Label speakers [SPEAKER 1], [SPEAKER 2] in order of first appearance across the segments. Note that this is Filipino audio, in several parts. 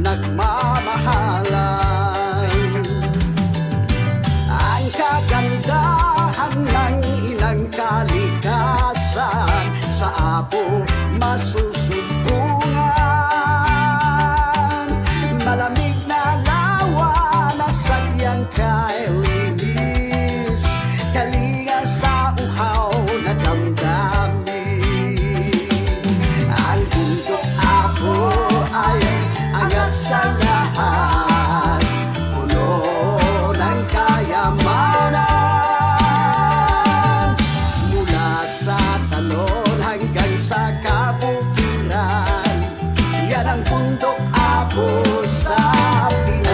[SPEAKER 1] nagmamahalan. Ang kagandahan ng inang kalikasan sa Apo masusumbungan. Malamig na lawa na sadyang kailinis, kalinga sa uhaw na damdamin. Ang bundok Apo ay agad sa lahat, puno ng kayamanan. Mula sa talon hanggang sa kabukiran, yan ang bundok Apo sa Pinas.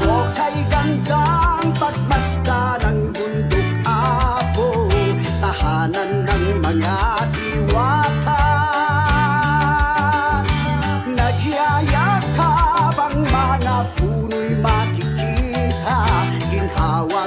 [SPEAKER 1] Okay gandang pagmasdan ng bundok Apo, tahanan ng mga diwata. Nagyayakap ang mga puno'y makikita, ginhawa